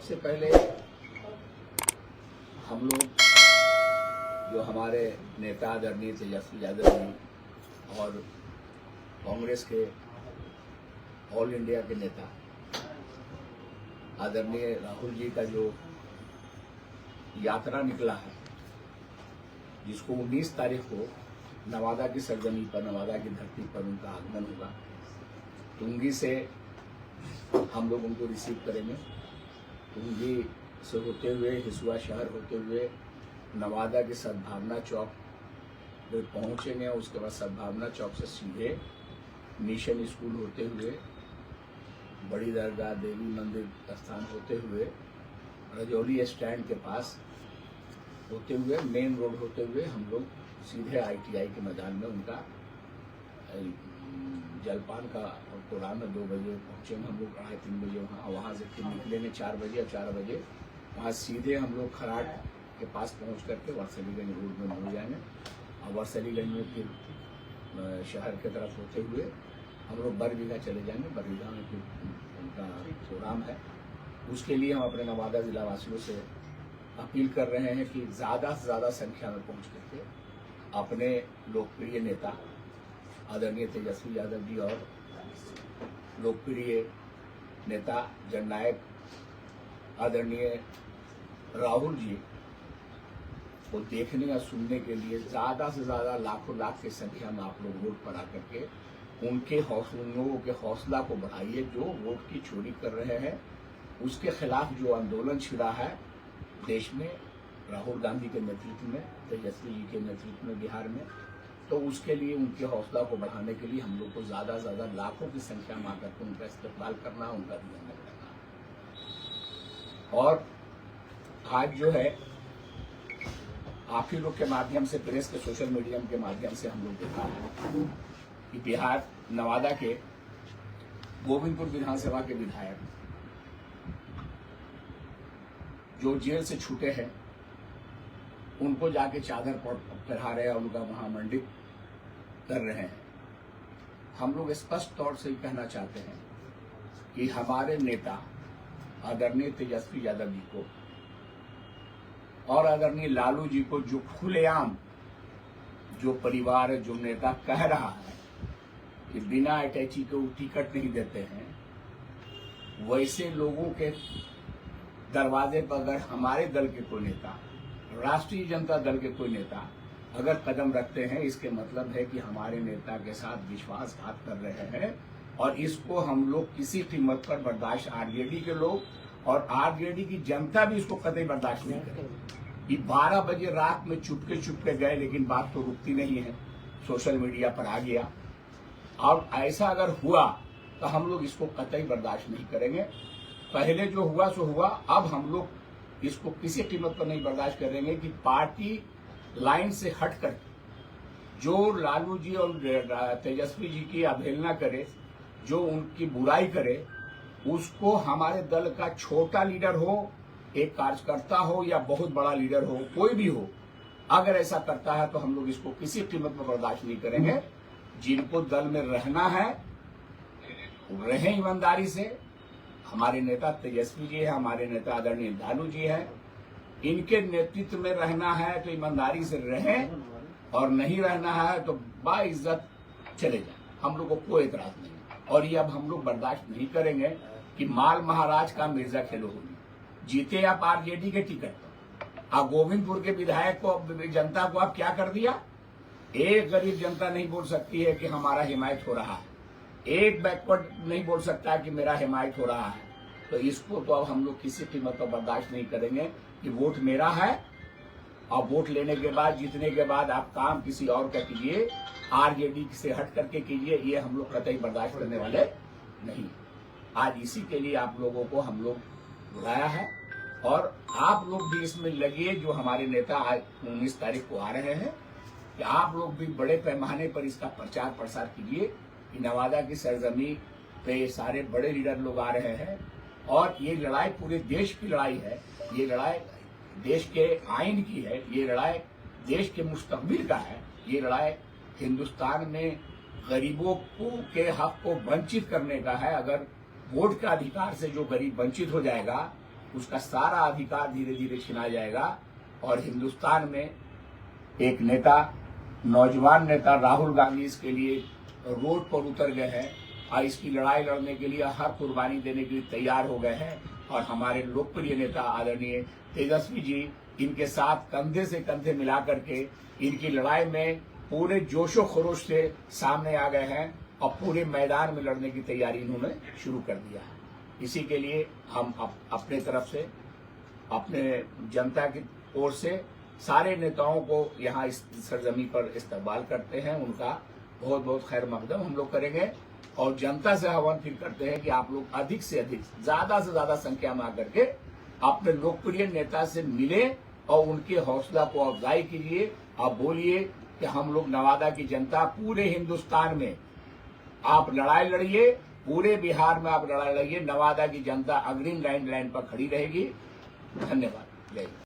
सबसे पहले हम लोग जो हमारे नेता आदरणीय तेजस्वी यादव जी और कांग्रेस के ऑल इंडिया के नेता आदरणीय राहुल जी का जो यात्रा निकला है, जिसको 19 तारीख को नवादा की सरजमी पर, नवादा की धरती पर उनका आगमन होगा। टुंगी से हम लोग उनको रिसीव करेंगे। टुंगी से होते हुए हिसुआ शहर होते हुए नवादा के सद्भावना चौक पे पहुंचेंगे। उसके बाद सद्भावना चौक से सीधे मिशन स्कूल होते हुए बड़ी दरगाह देवी मंदिर स्थान होते हुए रजौली स्टैंड के पास होते हुए मेन रोड होते हुए हम लोग सीधे ITI के मैदान में उनका जलपान का प्रोग्राम है। 2 बजे पहुंचेंगे हम लोग, 2:30-3 बजे वहाँ से फिर निकलेंगे 4 बजे और 4 बजे वहाँ सीधे हम लोग खराट के पास पहुंच करके वर्सलीगंज रोड में मुड़ जाएंगे और वर्सलीगंज में फिर शहर की तरफ होते हुए हम लोग बरबीघा चले जाएंगे। बरबीघा में फिर उनका प्रोग्राम है। उसके लिए हम अपने नवादा जिला वासियों से अपील कर रहे हैं कि ज़्यादा से ज़्यादा संख्या में पहुंच करके अपने लोकप्रिय नेता आदरणीय तेजस्वी यादव जी और लोकप्रिय नेता जननायक आदरणीय राहुल जी को देखने या सुनने के लिए ज़्यादा से ज़्यादा लाखों लाख की संख्या में आप लोग रोड पर आकर के उन लोगों के हौसला को बढ़ाइए जो वोट की चोरी कर रहे हैं। उसके खिलाफ जो आंदोलन छिड़ा है देश में राहुल गांधी के नेतृत्व में, तेजस्वी जी के नेतृत्व में बिहार में, तो उसके लिए उनके हौसला को बढ़ाने के लिए हम लोग को ज़्यादा से ज़्यादा लाखों की संख्या में आकर के उनका इस्तेमाल करना, उनका अभिनंदन करना। और आज जो है आप ही लोग के माध्यम से, प्रेस के सोशल मीडिया के माध्यम से हम लोग देखा है कि बिहार नवादा के गोविंदपुर विधानसभा के विधायक जो जेल से छूटे हैं उनको जाके चादर पहना रहे हैं, उनका महामंडित कर रहे हैं। हम लोग स्पष्ट तौर से कहना चाहते हैं कि हमारे नेता आदरणीय तेजस्वी यादव जी को और आदरणीय लालू जी को जो खुलेआम जो परिवार है, जो नेता कह रहा है कि बिना अटैची के वो टिकट नहीं देते हैं, वैसे लोगों के दरवाजे पर अगर हमारे दल के कोई नेता, राष्ट्रीय जनता दल के कोई नेता अगर कदम रखते हैं, इसके मतलब है कि हमारे नेता के साथ विश्वासघात कर रहे हैं और इसको हम लोग किसी कीमत पर बर्दाश्त, आरजेडी के लोग और आरजेडी की जनता भी इसको कतई बर्दाश्त नहीं करेगी। ये 12 बजे रात में चुपके गए, लेकिन बात तो रुकती नहीं है, सोशल मीडिया पर आ गया। और ऐसा अगर हुआ तो हम लोग इसको कतई बर्दाश्त नहीं करेंगे। पहले जो हुआ सो हुआ, अब हम लोग इसको किसी कीमत पर नहीं बर्दाश्त करेंगे कि पार्टी लाइन से हटकर जो लालू जी और तेजस्वी जी की अवहेलना करे, जो उनकी बुराई करे, उसको हमारे दल का छोटा लीडर हो, एक कार्यकर्ता हो या बहुत बड़ा लीडर हो, कोई भी हो, अगर ऐसा करता है तो हम लोग इसको किसी कीमत पर बर्दाश्त नहीं करेंगे। जिनको दल में रहना है रहें ईमानदारी से। हमारे नेता तेजस्वी जी है, हमारे नेता आदरणीय लालू जी है, इनके नेतृत्व में रहना है तो ईमानदारी से रहें और नहीं रहना है तो बाइज्जत चले जाएं। हम लोग को कोई एतराज नहीं। और ये अब हम लोग बर्दाश्त नहीं करेंगे कि माल महाराज का मिर्जा खेलो होगी। जीते आप आरजेडी के टिकट पर, आप गोविंदपुर के विधायक को, जनता को आप क्या कर दिया? एक गरीब जनता नहीं बोल सकती है कि हमारा हिमायत हो रहा है, एक बैकवर्ड नहीं बोल सकता कि मेरा हिमायत हो रहा है। तो इसको तो अब हम लोग किसी कीमत पर बर्दाश्त नहीं करेंगे कि वोट मेरा है और वोट लेने के बाद, जीतने के बाद आप काम किसी और का कीजिए, आरजेडी से हट करके कीजिए, ये हम लोग कतई बर्दाश्त करने वाले नहीं। आज इसी के लिए आप लोगों को हम लोग बुलाया है और आप लोग भी इसमें लगिए। जो हमारे नेता आज 19 तारीख को आ रहे हैं, कि आप लोग भी बड़े पैमाने पर इसका प्रचार प्रसार कीजिए कि नवादा की सरजमी पे सारे बड़े लीडर लोग आ रहे हैं और ये लड़ाई पूरे देश की लड़ाई है। ये लड़ाई देश के आइन की है, ये लड़ाई देश के मुस्तकबिल का है, ये लड़ाई हिंदुस्तान में गरीबों के हक को वंचित करने का है। अगर वोट के अधिकार से जो गरीब वंचित हो जाएगा उसका सारा अधिकार धीरे धीरे छिना जाएगा और हिंदुस्तान में एक नेता, नौजवान नेता राहुल गांधी इसके लिए रोड पर उतर गए हैं और इसकी लड़ाई लड़ने के लिए हर कुर्बानी देने के लिए तैयार हो गए हैं। और हमारे लोकप्रिय नेता आदरणीय तेजस्वी जी इनके साथ कंधे से कंधे मिला करके इनकी लड़ाई में पूरे जोशो खरोश से सामने आ गए हैं और पूरे मैदान में लड़ने की तैयारी इन्होंने शुरू कर दिया है। इसी के लिए हम अपने तरफ से, अपने जनता की ओर से सारे नेताओं को यहाँ इस सरजमी पर इस्तकबाल करते हैं। उनका बहुत बहुत खैर मकदम हम लोग करेंगे और जनता से आह्वान फिर करते हैं कि आप लोग अधिक से अधिक, ज्यादा से ज्यादा संख्या में आकर के अपने लोकप्रिय नेता से मिले और उनके हौसला को अफजाई कीजिए। आप बोलिए कि हम लोग नवादा की जनता, पूरे हिंदुस्तान में आप लड़ाई लड़िए, पूरे बिहार में आप लड़ाई लड़िए, नवादा की जनता अग्रिम लाइन पर खड़ी रहेगी। धन्यवाद। जय हिंद।